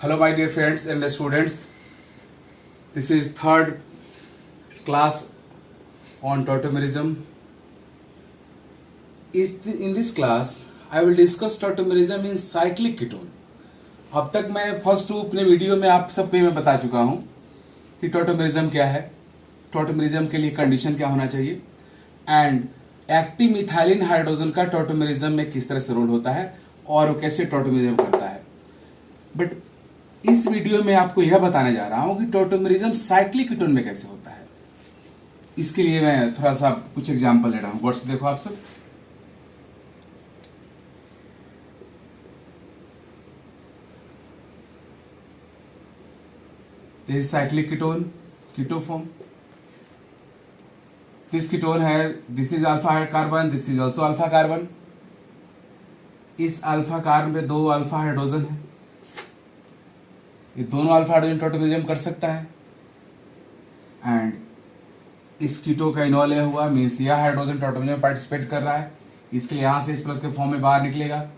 Hello my dear friends and students. This is third class on tautomerism. In this class I will discuss tautomerism in cyclic ketone. अब तक मैं first to अपने video में आप सबको मैं बता चुका हूं कि टॉटोमेरिज्म क्या है, टॉटोमेरिज्म के लिए कंडीशन क्या होना चाहिए एंड एक्टिव मिथाइलिन हाइड्रोजन का टॉटोमेरिज्म में किस तरह से रोल होता है और वो कैसे टॉटोमेरिज्म करता है। बट इस वीडियो में आपको यह बताने जा रहा हूं कि टॉटोमेरिज्म साइक्लिक कीटोन में कैसे होता है। इसके लिए मैं थोड़ा सा कुछ एग्जांपल ले रहा हूं। वर्ड्स देखो आप सब। This is cyclic ketone, ketoform. This ketone है, this is alpha carbon, this is also alpha carbon. इस अल्फा कार्बन पे दो अल्फा हाइड्रोजन है, ये दोनों अल्फा हाइड्रोजन टॉटोमेरिज्म कर सकता है एंड इस कीटो का इनॉल हुआ मीन्स यह हाइड्रोजन टॉटोमेरिज्म में पार्टिसिपेट कर रहा है, इसके लिए यहाँ से H+ के फॉर्म में बाहर निकलेगा।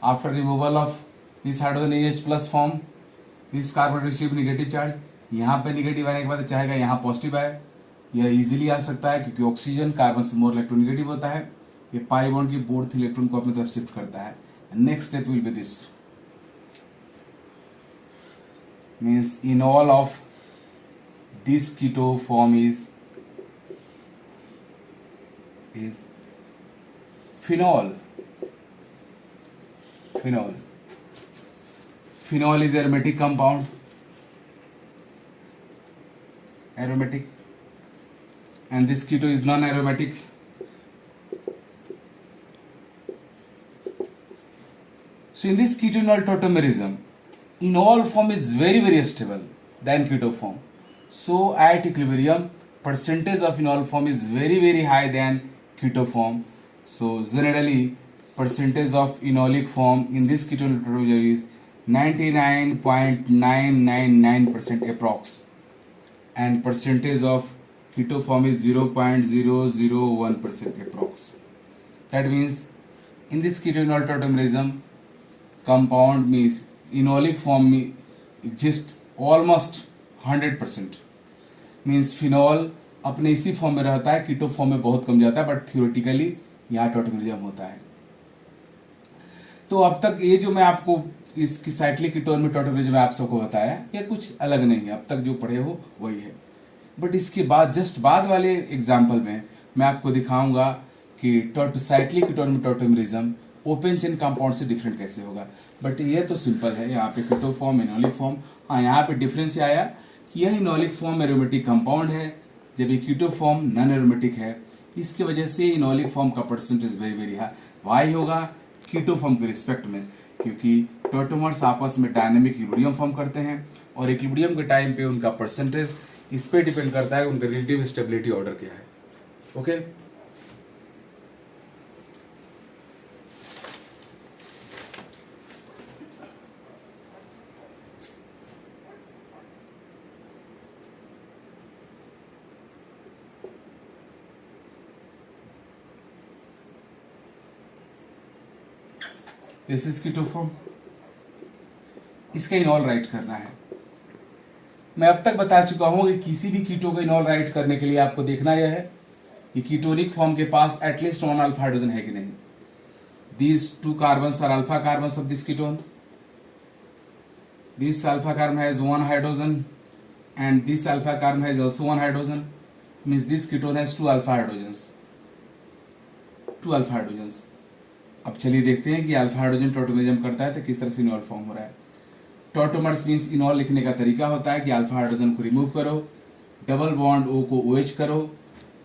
After removal of this hydrogen H+ form this carbon receive negative charge, यहाँ पे नेगेटिव आने के बाद चाहेगा यहाँ पॉजिटिव आए, यह इजीली आ सकता है क्योंकि ऑक्सीजन कार्बन से मोर इलेक्ट्रोनेगेटिव होता है, ये पाई बॉन्ड की बोर्थ इलेक्ट्रॉन को अपनी तरफ शिफ्ट करता है। Next step will be this means enol of this keto form is phenol. Phenol is aromatic compound, aromatic, and this keto is non-aromatic. So in this ketonol tautomerism, enol form is very stable than keto form. So at equilibrium, percentage of enol form is very high than keto form. So generally, percentage of enolic form in this ketonol tautomerism is 99.999% approx, and percentage of keto form is 0.001% approx. That means in this ketonol tautomerism, compound means enolic form exists almost 100%. Means phenol अपने इसी form में रहता है, कीटो form में बहुत कम जाता है, but theoretically यहाँ टॉटोमेरिज्म होता है। तो अब तक ये जो मैं आपको इसकी साइक्लिक कीटोन में टॉटोमेरिज्म आप सबको बताया, ये कुछ अलग नहीं है, अब तक जो पढ़े हो वही है। बट इसके बाद जस्ट बाद वाले एग्जाम्पल में मैं आपको दिखाऊंगा कि साइक्लिक कीटोन में टॉटोमेरिज्म ओपन चेन कंपाउंड से डिफरेंट कैसे होगा। बट ये तो सिंपल है, यहाँ पे कीटो फॉर्म इनोलिक फॉर्म। हाँ, यहाँ पे डिफरेंस आया कि यह इनोलिक फॉर्म एरोमेटिक कंपाउंड है जबकि कीटो फॉर्म नॉन एरोमेटिक है। इसकी वजह से इनोलिक फॉर्म का परसेंटेज वेरी हाई। वाई होगा कीटो फॉर्म के रिस्पेक्ट में, क्योंकि टॉटोमर्स आपस में डायनेमिक इक्विलिब्रियम फॉर्म करते हैं और इक्विलिब्रियम के टाइम पे उनका परसेंटेज इस पे डिपेंड करता है उनका रिलेटिव स्टेबिलिटी ऑर्डर क्या है। Okay, this is keto form. इसका इनॉल राइट करना है। मैं अब तक बता चुका हूं कि किसी भी कीटो का इनॉल राइट करने के लिए आपको देखना यह है कि कीटोनिक फॉर्म के पास एटलीस्ट 1 अल्फा हाइड्रोजन है कि नहीं। These 2 carbons are alpha carbons of this ketone. This alpha carbon has 1 hydrogen and this alpha carbon has also 1 hydrogen. Means this ketone has 2 alpha hydrogens. अब चलिए देखते हैं कि alpha hydrogen tautomerism करता है तो किस तरह से इनॉल फॉर्म हो रहा है। टॉटोमर्स मीन्स इनॉल लिखने का तरीका होता है कि अल्फा हाइड्रोजन को रिमूव करो, डबल बॉन्ड O को OH करो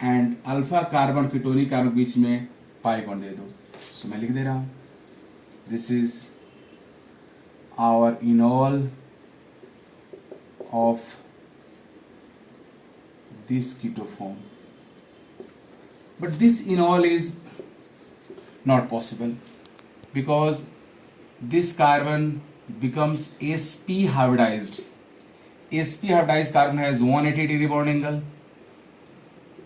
and alpha carbon ketonic carbon बीच में पाई बॉन्ड दे दो। सो मैं लिख दे रहा हूँ, this is our enol of this keto form. But this enol is not possible because this carbon becomes sp hybridized. sp hybridized carbon has 180 degree bond angle.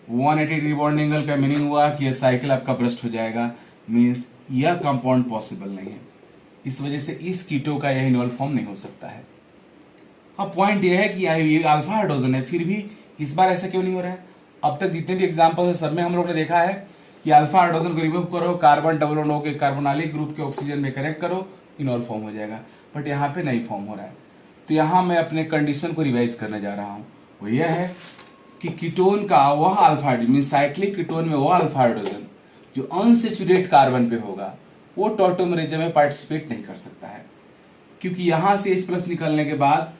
180 degree bond angle का meaning हुआ कि यह cycle आपका burst हो जाएगा, means यह compound possible नहीं है। इस वजह से इस कीटो का यह इनॉल फॉर्म नहीं हो सकता है। अब पॉइंट ये है कि ये अल्फा हाइड्रोजन है, फिर भी इस बार ऐसा क्यों नहीं हो रहा है? अब तक जितने भी एग्जाम्पल है सब में हम लोग ने देखा है कि अल्फा हाइड्रोजन को रिमूव करो, कार्बन डबल बॉन्ड होकर कार्बोनालिक ग्रुप के ऑक्सीजन में कनेक्ट करो, इनॉल फॉर्म हो जाएगा, बट यहाँ पे नहीं फॉर्म हो रहा है। तो यहाँ मैं अपने कंडीशन को रिवाइज करने जा रहा हूँ, वो यह है कि कीटोन का वह alpha hydrogen mean cyclic ketone में वह अल्फा हाइड्रोजन जो अनसेचुरेट कार्बन पे होगा वो टॉटोमेरिज्म में पार्टिसिपेट नहीं कर सकता है, क्योंकि यहाँ से H+ निकलने के बाद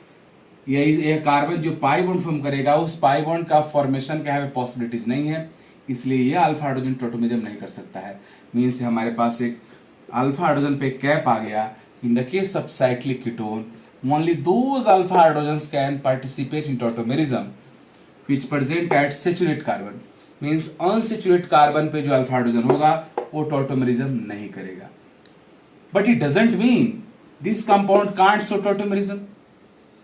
यह कार्बन जो पाई बॉन्ड फॉर्म करेगा उस पाई बॉन्ड का फॉर्मेशन का यहाँ पे पॉसिबिलिटीज नहीं है, इसलिए यह अल्फा हाइड्रोजन टॉटोमेरिज्म नहीं कर सकता है। मीन्स हमारे पास एक अल्फा हाइड्रोजन पे कैप आ गया। In the case of cyclic ketone only those alpha hydrogens can participate in tautomerism which present at saturate carbon means unsaturated carbon पे जो अल्फा हाइड्रोजन होगा वो टॉटोमेरिज्म नहीं करेगा। But it doesn't mean this compound can't show tautomerism.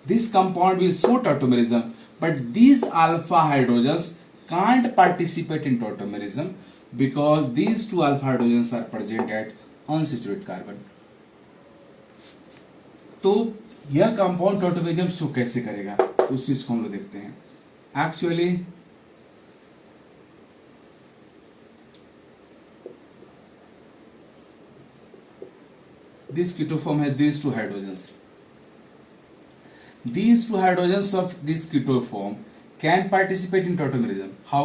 This compound will show tautomerism, but these alpha hydrogens can't participate in tautomerism because these two alpha hydrogens are present at unsaturated carbon. तो यह compound tautomerism show कैसे करेगा, तो उस चीज को हम लोग देखते हैं। Actually, this ketoform has these two hydrogens. These two hydrogens of this ketoform can participate in tautomerism. How?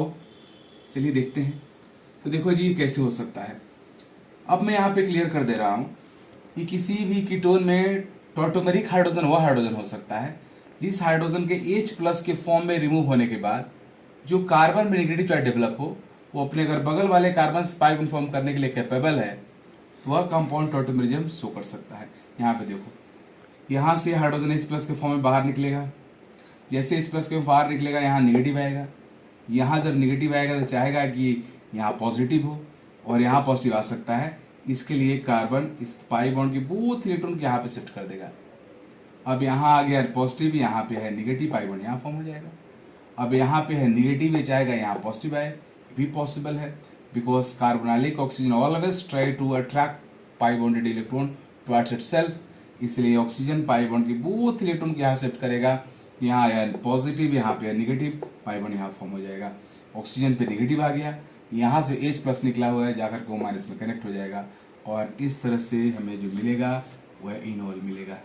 चलिए देखते हैं। तो देखो जी कैसे हो सकता है। अब मैं यहाँ पे क्लियर कर दे रहा हूँ कि किसी भी कीटोन में टॉटोमेरिक हाइड्रोजन वह हाइड्रोजन हो सकता है जिस हाइड्रोजन के H+ के फॉर्म में रिमूव होने के बाद जो कार्बन में नेगेटिव चार्ज डेवलप हो वो अपने अगर बगल वाले कार्बन से पाई बॉन्ड फॉर्म करने के लिए कैपेबल है तो वह कंपाउंड टॉटोमेरिज्म शो कर सकता है। यहाँ पे देखो, यहाँ से हाइड्रोजन H+ के फॉर्म में बाहर निकलेगा, जैसे H+ के बाहर निकलेगा यहाँ निगेटिव आएगा, यहाँ जब निगेटिव आएगा तो चाहेगा कि यहाँ पॉजिटिव हो और यहाँ पॉजिटिव आ सकता है, इसके लिए कार्बन इस पाई बॉन्ड के बोथ इलेक्ट्रॉन को यहाँ पे शिफ्ट कर देगा। अब यहाँ आ गया पॉजिटिव, यहाँ पे है निगेटिव, पाई बॉन्ड यहाँ फॉर्म हो जाएगा। अब यहाँ पे है निगेटिव, ये चाहेगा यहाँ पॉजिटिव आए, भी पॉसिबल है because carbonylic oxygen always try to attract pi bonded electron towards itself, इसलिए ऑक्सीजन पाई बॉन्ड के बोथ इलेक्ट्रॉन को यहाँ शिफ्ट करेगा। यहाँ आया पॉजिटिव, यहाँ पे है निगेटिव, पाई बॉन्ड यहाँ फॉर्म हो जाएगा। ऑक्सीजन पे निगेटिव आ गया, यहाँ से H+ निकला हुआ है जाकर के O- में कनेक्ट हो जाएगा और इस तरह से हमें जो मिलेगा वह इनॉल मिलेगा।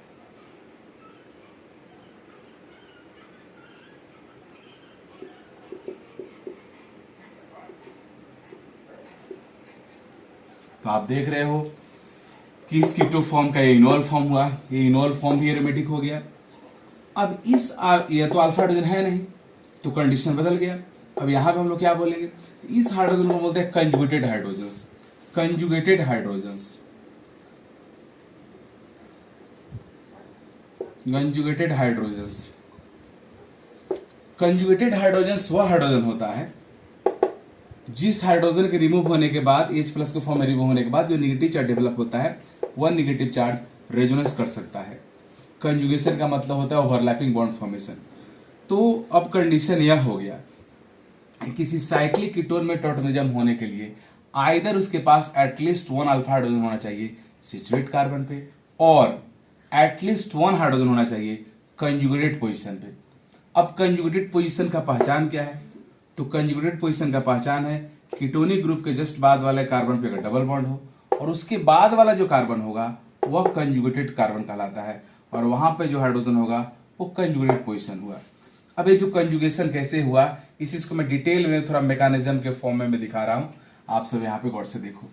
तो आप देख रहे हो कि इस कीटोफॉर्म का ये इनॉल फॉर्म हुआ, ये इनॉल फॉर्म भी एरोमेटिक हो गया। अब इस ये तो अल्फा हाइड्रोजन है नहीं तो कंडीशन बदल गया। अब यहाँ पे हम लोग क्या बोलेंगे, तो इस हाइड्रोजन को बोलते हैं conjugated hydrogens. Conjugated hydrogens, conjugated hydrogens, conjugated hydrogens वह हाइड्रोजन होता है जिस हाइड्रोजन के रिमूव होने के बाद H+ के फॉर्म में रिमूव होने के बाद जो निगेटिव चार्ज डेवलप होता है वह निगेटिव चार्ज रेजोनेंस कर सकता है। कंजुगेशन का मतलब होता है ओवरलैपिंग बॉन्ड फॉर्मेशन। तो अब कंडीशन यह हो गया किसी साइक्लिक कीटोन में टॉटोमेरिज्म होने के लिए आइदर उसके पास एटलीस्ट 1 अल्फा हाइड्रोजन होना चाहिए सिचुएट कार्बन पे और एटलीस्ट 1 हाइड्रोजन होना चाहिए कंजुगेटेड पोजीशन पे। अब कंजुगेटेड पोजीशन का पहचान क्या है, तो कंजुगेटेड पोजीशन का पहचान है कीटोनिक ग्रुप के जस्ट बाद वाले कार्बन पे अगर डबल बॉन्ड हो और उसके बाद वाला जो कार्बन होगा वह कंजुगेटेड कार्बन कहलाता है और वहां पे जो हाइड्रोजन होगा वो कंजुगेटेड पोजीशन हुआ। अब ये जो कंजुगेशन कैसे हुआ इस चीज को मैं डिटेल में थोड़ा मैकेनिज्म के फॉर्म में मैं दिखा रहा हूं, आप सब यहाँ पे गौर से देखो।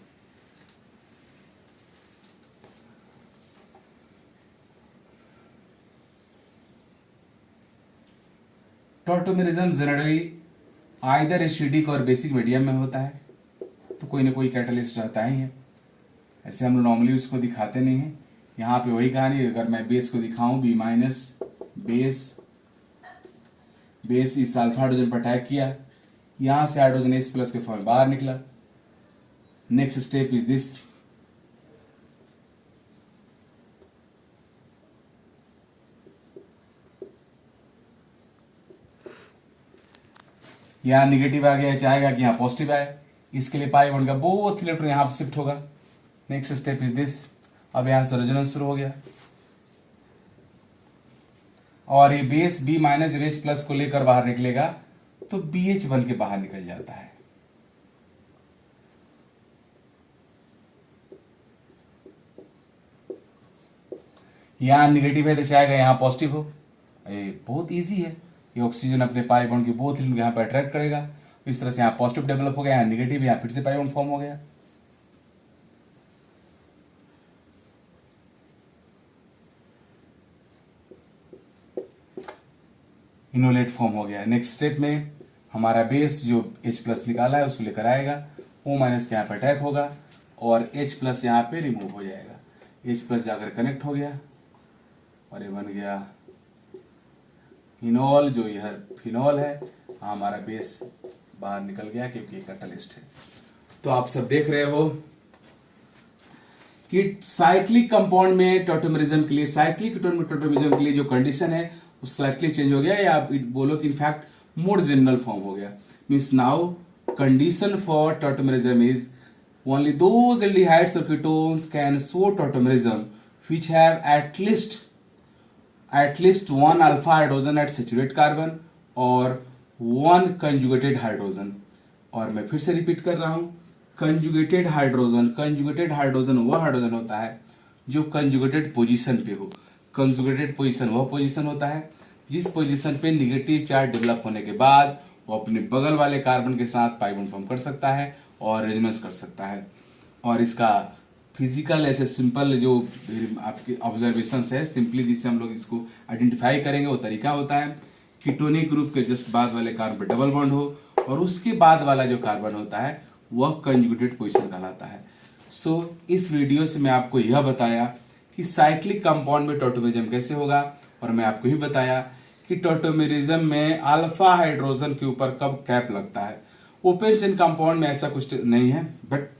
टॉटोमेरिज्म जनरली आइदर एसिडिक और बेसिक मीडियम में होता है, तो कोई ना कोई कैटलिस्ट रहता ही है। ऐसे हम लोग नॉर्मली उसको दिखाते नहीं हैं। यहाँ पे वही कहानी, अगर मैं बेस को दिखाऊं B- बेस इस अल्फा हाइड्रोजन पर अटैक किया, यहां से हाइड्रोजन H+ के फॉर्म बाहर निकला। नेक्स्ट स्टेप इज दिस, यहाँ निगेटिव आ गया, चाहेगा कि यहाँ पॉजिटिव आए, इसके लिए पाई बॉन्ड का बोथ इलेक्ट्रॉन यहाँ पे शिफ्ट होगा। नेक्स्ट स्टेप इज दिस, अब यहाँ से रेजोनेंस शुरू हो गया। और ये base B minus H plus को लेकर बाहर निकलेगा तो BH बन के बाहर निकल जाता है। यहां निगेटिव है तो चाहेगा यहां पॉजिटिव हो। ये बहुत इजी है। ये ऑक्सीजन अपने पाई बॉन्ड की बोथ एंड यहां पर अट्रैक्ट करेगा। इस तरह से यहां पॉजिटिव डेवलप हो गया, यहां निगेटिव, यहां फिर से पाई बॉन्ड फॉर्म हो गया। इनोलेट फॉर्म हो गया। नेक्स्ट स्टेप में हमारा बेस जो H प्लस निकाला है उसको लेकर आएगा, O माइनस के यहाँ पे अटैक होगा और H प्लस यहाँ पे रिमूव हो जाएगा। H प्लस जाकर कनेक्ट हो गया और ये बन गया इनोल, जो यह फिनोल है। हमारा बेस बाहर निकल गया क्योंकि ये कैटलिस्ट है। तो आप सब देख रहे हो कि साइक्लिक कंपाउंड में टॉटोमेरिज्म के लिए, साइक्लिक टॉटोमेरिज्म के लिए जो कंडीशन है वो स्लाइटली चेंज हो गया, या आप बोलो कि इनफैक्ट मोर जनरल फॉर्म हो गया। Means now condition for tautomerism is only those aldehydes और ketones can show tautomerism which have at least one alpha hydrogen at saturate carbon और one conjugated hydrogen। और मैं फिर से रिपीट कर रहा हूं, कंजुगेटेड हाइड्रोजन वह हाइड्रोजन होता है जो कंजुगेटेड पोजीशन पे हो। कंजुगेटेड पोजीशन वह पोजीशन होता है जिस पोजीशन पे निगेटिव चार्ज डेवलप होने के बाद वो अपने बगल वाले कार्बन के साथ पाई बॉन्ड फॉर्म कर सकता है और रेजोनेंस कर सकता है। और इसका फिजिकल ऐसे सिंपल जो आपके ऑब्जर्वेशन है, सिंपली जिससे हम लोग इसको आइडेंटिफाई करेंगे वो तरीका होता है कीटोनिक ग्रुप के जस्ट बाद वाले कार्बन पे डबल बॉन्ड हो और उसके बाद वाला जो कार्बन होता है वह कंजुगेटेड पोजीशन कहलाता है। सो इस वीडियो से मैं आपको यह बताया कि साइक्लिक कंपाउंड में टॉटोमेरिज्म कैसे होगा, और मैं आपको ही बताया कि टॉटोमेरिज्म में अल्फा हाइड्रोजन के ऊपर कब कैप लगता है। ओपन चेन कंपाउंड में ऐसा कुछ नहीं है, बट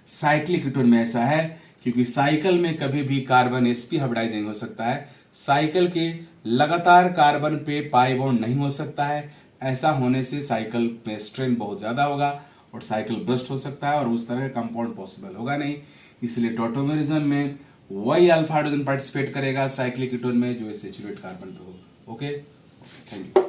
साइक्लिक कीटोन में ऐसा है क्योंकि साइकिल में कभी भी कार्बन sp हाइब्रिडाइजिंग हो सकता है। साइकिल के लगातार कार्बन पे पाई बॉन्ड नहीं हो सकता है। ऐसा होने से साइकिल में स्ट्रेन बहुत ज्यादा होगा और साइकिल ब्रस्ट हो सकता है और उस तरह का कंपाउंड पॉसिबल होगा नहीं। इसलिए टॉटोमेरिज्म में वही अल्फा हाइड्रोजन पार्टिसिपेट करेगा साइक्लिक कीटोन में जो सैचुरेट कार्बन पे हो। Okay, thank you.